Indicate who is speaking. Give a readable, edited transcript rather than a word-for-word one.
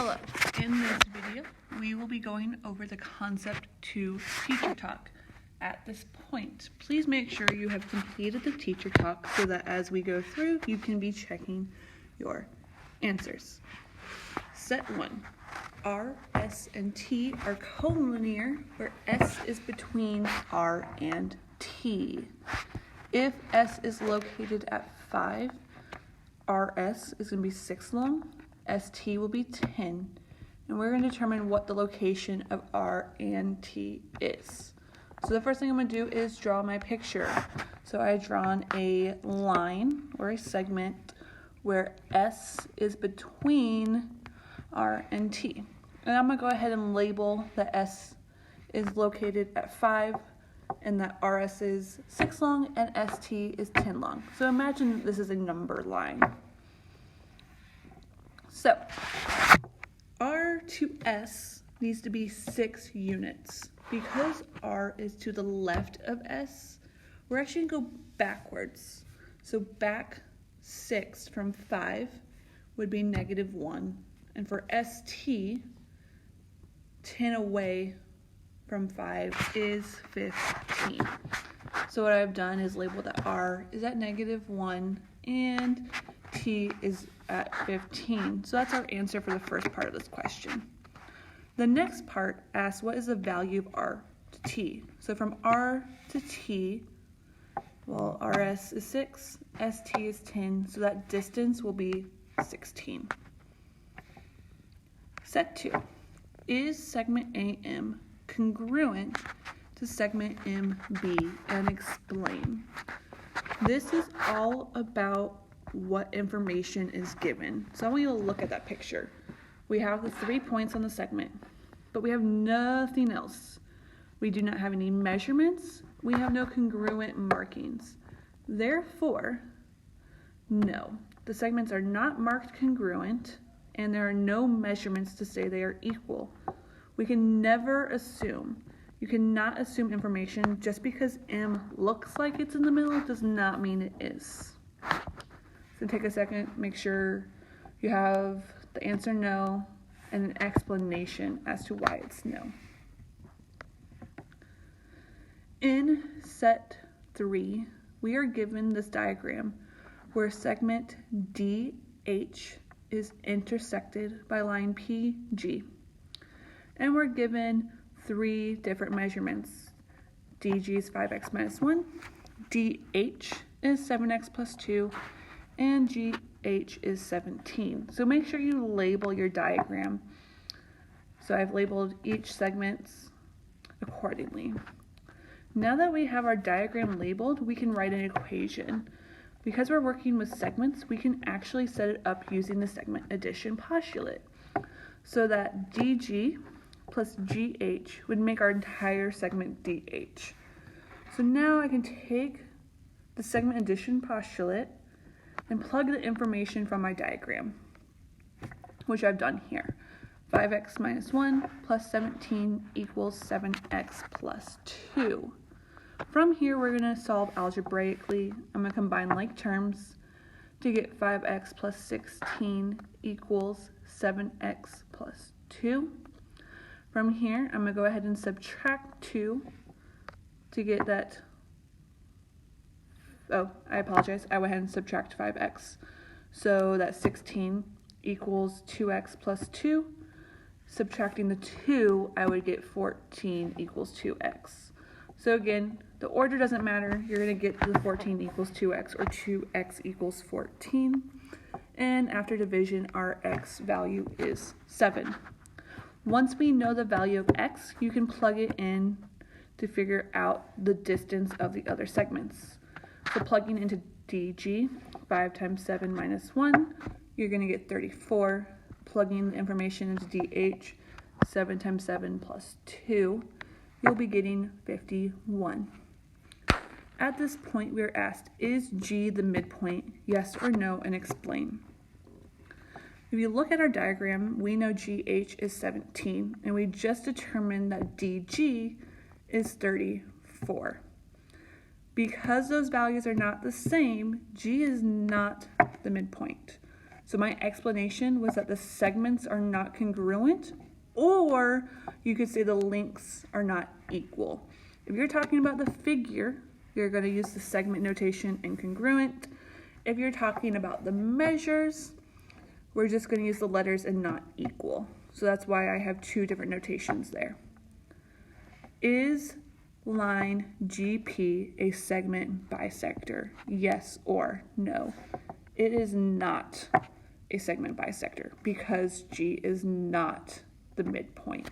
Speaker 1: Hello, in this video we will be going over the concept to teacher talk. At this point, please make sure you have completed the teacher talk so that as we go through you can be checking your answers. Set 1. R, S, and T are collinear where S is between R and T. If S is located at 5, RS is going to be 6 long, ST will be 10, and we're going to determine what the location of R and T is. So the first thing I'm going to do is draw my picture. So I've drawn a line or a segment where S is between R and T. And I'm going to go ahead and label that S is located at 5 and that RS is 6 long and ST is 10 long. So imagine this is a number line. So R to S needs to be 6 units. Because R is to the left of S, we're actually going to go backwards. So back 6 from 5 would be -1. And for ST, 10 away from 5 is 15. So what I've done is label that R is at -1 and T is at 15. So that's our answer for the first part of this question. The next part asks what is the value of R to T. So from R to T, well, RS is 6, ST is 10, so that distance will be 16. Set 2. Is segment AM congruent to segment MB? And explain. This is all about what information is given. So I want you to look at that picture. We have the 3 points on the segment, but we have nothing else. We do not have any measurements. We have no congruent markings. Therefore, no, the segments are not marked congruent, and there are no measurements to say they are equal. We can never assume. You cannot assume information just because M looks like it's in the middle does not mean it is. So take a second, make sure you have the answer no and an explanation as to why it's no. In set 3, we are given this diagram where segment DH is intersected by line PG. And we're given 3 different measurements. DG is 5x minus 1, DH is 7x plus 2, and GH is 17. So make sure you label your diagram. So I've labeled each segment accordingly. Now that we have our diagram labeled, we can write an equation. Because we're working with segments, we can actually set it up using the segment addition postulate. So that DG plus GH would make our entire segment DH. So now I can take the segment addition postulate and plug the information from my diagram, which I've done here. 5x minus 1 plus 17 equals 7x plus 2. From here, we're going to solve algebraically. I'm going to combine like terms to get 5x plus 16 equals 7x plus 2. From here, I'm going to go ahead and subtract 2 to get that. Oh, I apologize. I went ahead and subtract 5x. So that 16 equals 2x plus 2. Subtracting the 2, I would get 14 equals 2x. So again, the order doesn't matter. You're going to get the 14 equals 2x or 2x equals 14. And after division, our x value is 7. Once we know the value of x, you can plug it in to figure out the distance of the other segments. So plugging into DG, 5 times 7 minus 1, you're going to get 34. Plugging the information into DH, 7 times 7 plus 2, you'll be getting 51. At this point, we are asked, is G the midpoint? Yes or no, and explain. If you look at our diagram, we know GH is 17, and we just determined that DG is 34. Because those values are not the same, G is not the midpoint. So my explanation was that the segments are not congruent, or you could say the lengths are not equal. If you're talking about the figure, you're going to use the segment notation and congruent. If you're talking about the measures, we're just going to use the letters and not equal. So that's why I have two different notations there. Is line GP a segment bisector? Yes or no? It is not a segment bisector because G is not the midpoint.